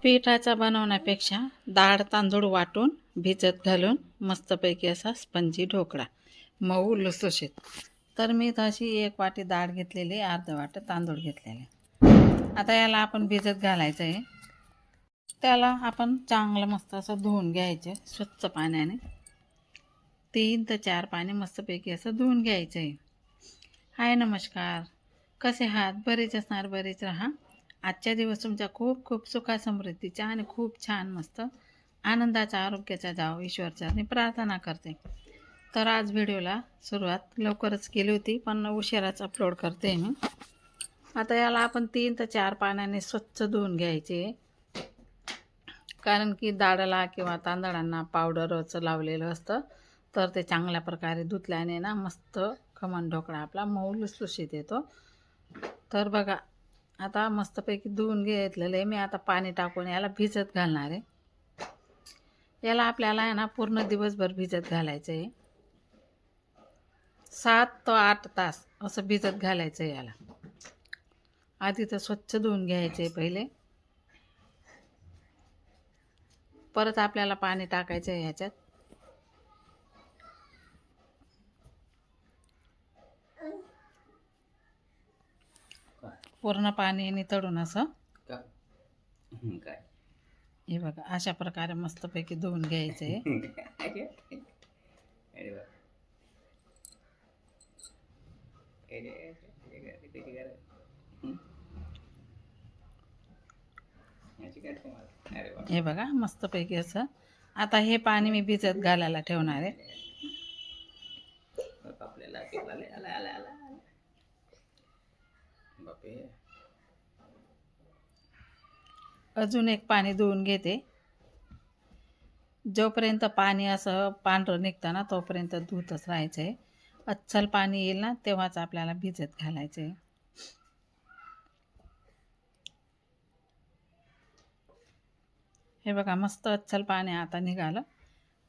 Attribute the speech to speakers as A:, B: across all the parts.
A: पिठाचा बनवण्यापेक्षा डाळ तांदूळ वाटून भिजत घालून मस्तपैकी असा स्पंजी ढोकळा मऊ लुसलुशीत. तर मी तशी 1 वाटी डाळ घेतलेली, अर्ध वाटी तांदूळ घेतलेले. आता याला आपण भिजत घालायचं आहे. त्याला आपण चांगलं मस्त असं धुवून घ्यायचं स्वच्छ पाण्याने. 3 ते 4 पाणी मस्तपैकी असं धुवून घ्यायचं आहे. हाय नमस्कार, कसे आहात? बरेच असणार, बरेच राहा. आजच्या दिवस तुमच्या खूप खूप सुखा समृद्धीचा आणि खूप छान मस्त आनंदाचा आरोग्याचा जावं ईश्वरचरणी प्रार्थना करते. तर आज व्हिडिओला सुरुवात लवकरच केली होती, पण उशिराच अपलोड करते मी. आता याला आपण 3 ते 4 पाण्याने स्वच्छ धुवून घ्यायचे, कारण की डाळला किंवा तांदळांना पावडरचं लावलेलं असतं. तर ते चांगल्या प्रकारे धुतल्याने ना मस्त खमण ढोकळा आपला मऊ लुसलुशीत येतो. तर बघा, आता मस्तपैकी धुवून घेतलेलं आहे मी. आता पाणी टाकून याला भिजत घालणार आहे. याला आपल्याला आहे ना पूर्ण दिवसभर भिजत घालायचं आहे. 7 ते 8 तास असं भिजत घालायचं आहे याला. आधी तर स्वच्छ धुवून घ्यायचे आहे पहिले. परत आपल्याला पाणी टाकायचं आहे ह्याच्यात. पूर्ण पाणी नितळून असं हे बघा, अशा प्रकारे मस्तपैकी धुवून घ्यायचं आहे. हे बघा मस्तपैकी असं. आता हे पाणी मी भिजत घालायला ठेवणार आहे. अजून एक पाणी धुवून घेते. जोपर्यंत पाणी असं पांढरं निघतं ना तोपर्यंत धुतच राहायचं आहे. अस्सल पाणी येईल ना तेव्हाच आपल्याला भिजत घालायचं आहे. हे बघा मस्त अस्सल पाणी आता निघालं.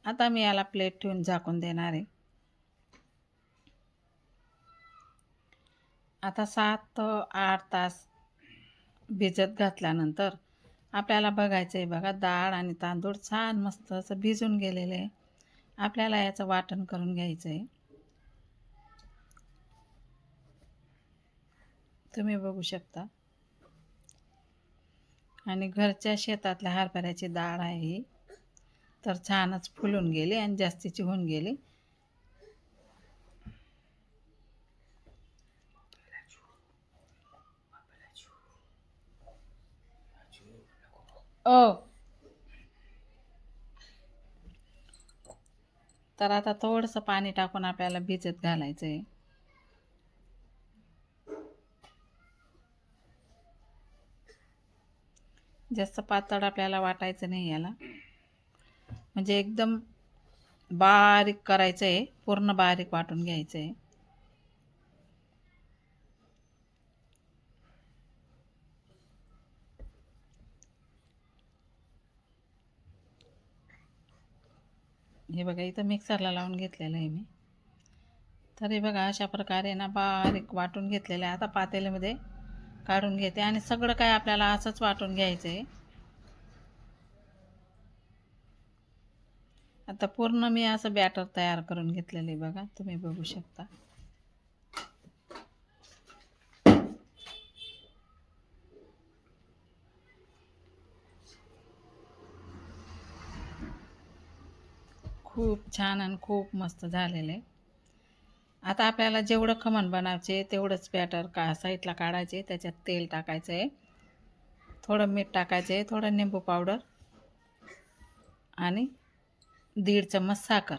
A: आता मी याला प्लेट ठेवून झाकून देणार आहे. आता 7 ते 8 तास भिजत घातल्यानंतर आपल्याला बघायचं आहे बघा, डाळ आणि तांदूळ छान मस्त असं भिजून गेलेलं आहे. आपल्याला याचं वाटण करून घ्यायचं आहे. तुम्ही बघू शकता. आणि घरच्या शेतातल्या हरभऱ्याची डाळ आहे ही. तर छानच फुलून गेली आणि जास्तीची होऊन गेली. तर आता थोडंसं पाणी टाकून आपल्याला भिजत घालायचं आहे. जास्त पातळ आपल्याला वाटायचं नाही याला, म्हणजे एकदम बारीक करायचं आहे. पूर्ण बारीक वाटून घ्यायचं आहे. हे बघा, इथं मिक्सरला लावून घेतलेलं आहे मी. तर हे बघा अशा प्रकारे ना बारीक वाटून घेतलेलं आहे. आता पातेल्यामध्ये काढून घेते आणि सगळं काय आपल्याला असंच वाटून घ्यायचं आहे. आता पूर्ण मी असं बॅटर तयार करून घेतलेलं आहे बघा, तुम्ही बघू शकता. खूप छान आणि खूप मस्त झालेलं आहे. आता आपल्याला जेवढं खमण बनायचे तेवढंच बॅटर साईडला काढायचे. त्याच्यात तेल टाकायचं आहे, थोडं मीठ टाकायचं आहे, थोडं निंबू पावडर आणि 1.5 चम्मच साखर,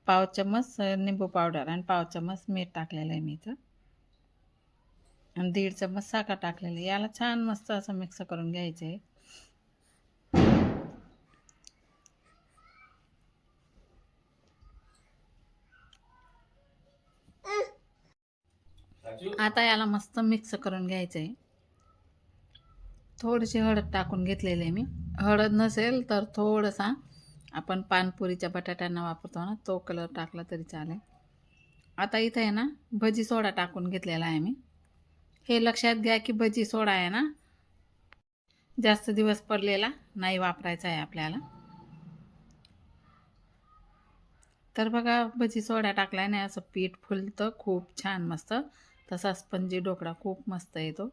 A: पाव चम्मच निंबू पावडर आणि पाव चम्मच मीठ टाकलेलं आहे मी इथं, आणि 1.5 चम्मच साखर टाकलेली आहे. याला छान मस्त असं मिक्स करून घ्यायचं आहे. आता याला मस्त मिक्स करून घ्यायचं आहे. थोडीशी हळद टाकून घेतलेली आहे मी. हळद नसेल तर थोडासा आपण पानपुरीच्या बटाट्यांना वापरतो ना तो कलर टाकला तरी चालेल. आता इथं आहे ना भजी सोडा टाकून घेतलेला आहे मी. हे लक्षात घ्या की भजी सोडा आहे ना जास्त दिवस पडलेला नाही वापरायचा आहे आपल्याला. तर बघा भजी सोडा टाकल्याने असं पीठ फुलतं खूप छान मस्त. तसा स्पंजी ढोकळा खूप मस्त येतो.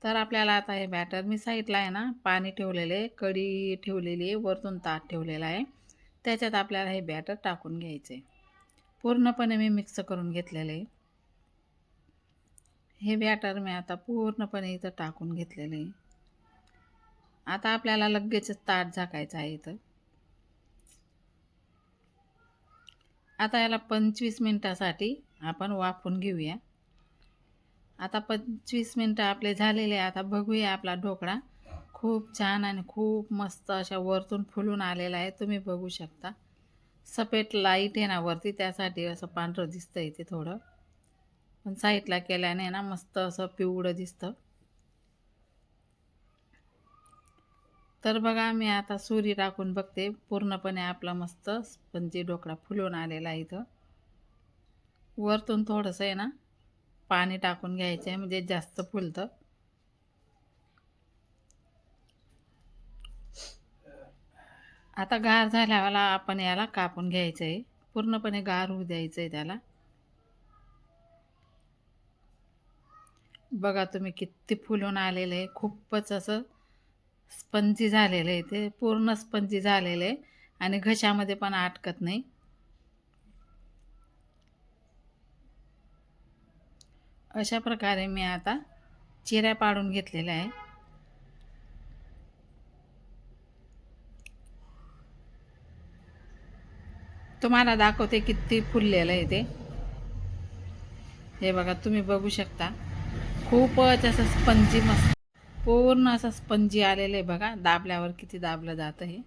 A: तर आपल्याला आता हे बॅटर मी साईडला आहे ना पाणी ठेवलेले, कढी ठेवलेली आहे, वरतून ताट ठेवलेला आहे. त्याच्यात आपल्याला हे बॅटर टाकून घ्यायचे. पूर्णपणे मी मिक्स करून घेतलेले आहे. हे बॅटर मी आता पूर्णपणे इथं टाकून घेतलेले आहे. आता आपल्याला लगेचच ताट झाकायचं आहे इथं. आता याला 25 मिनिटासाठी आपण वाफवून घेऊया. आता 25 मिनिटं आपले झालेले. आता बघूया आपला ढोकळा खूप छान आणि खूप मस्त अशा वरतून फुलून आलेला आहे. तुम्ही बघू शकता. सफेद लाईट आहे ना वरती, त्यासाठी असं पांढरं दिसतं इथे थोडं. पण साईडला केल्याने ना मस्त असं पिवळं दिसतं. तर बघा मी आता सुरी टाकून बघते. पूर्णपणे आपला मस्त स्पंजी ढोकळा फुलून आलेला आहे इथं. वरतून थोडंसं आहे ना पाणी टाकून घ्यायचं आहे म्हणजे जास्त फुलतं. आता गार झाल्यावर आपण याला कापून घ्यायचं आहे. पूर्णपणे गार होऊ द्यायचं आहे त्याला. बघा तुम्ही किती फुलून आलेलं आहे. खूपच असं स्पंजी झालेलं आहे ते. पूर्ण स्पंजी झालेलं आहे आणि घशामध्ये पण अटकत नाही. अशा प्रकारे मी आता चिऱ्या पाडून घेतलेल्या आहे. तुम्हाला दाखवते किती फुललेलं आहे ते. हे बघा तुम्ही बघू शकता. खूपच असं स्पंजी मस्त पूर्ण असं स्पंजी आलेलं आहे बघा. दाबल्यावर किती दाबलं जातं हे.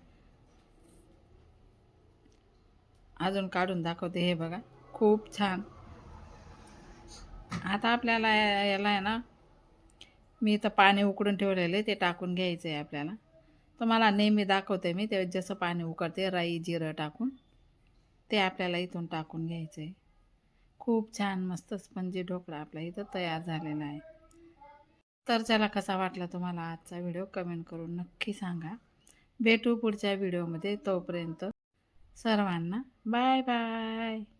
A: अजून काढून दाखवते. हे बघा खूप छान. आता आपल्याला याला आहे ना मी इथं पाणी उकडून ठेवलेलं आहे ते टाकून घ्यायचं आहे आपल्याला. तुम्हाला नेहमी दाखवते मी ते जसं पाणी उकडते राई जिरं टाकून, ते आपल्याला इथून टाकून घ्यायचं आहे. खूप छान मस्त स्पंजी ढोकळा आपला इथं तयार झालेला आहे. तर चला कसा वाटला तुम्हाला आजचा व्हिडिओ कमेंट करून नक्की सांगा. भेटू पुढच्या व्हिडिओमध्ये. तोपर्यंत सर्वांना बाय बाय.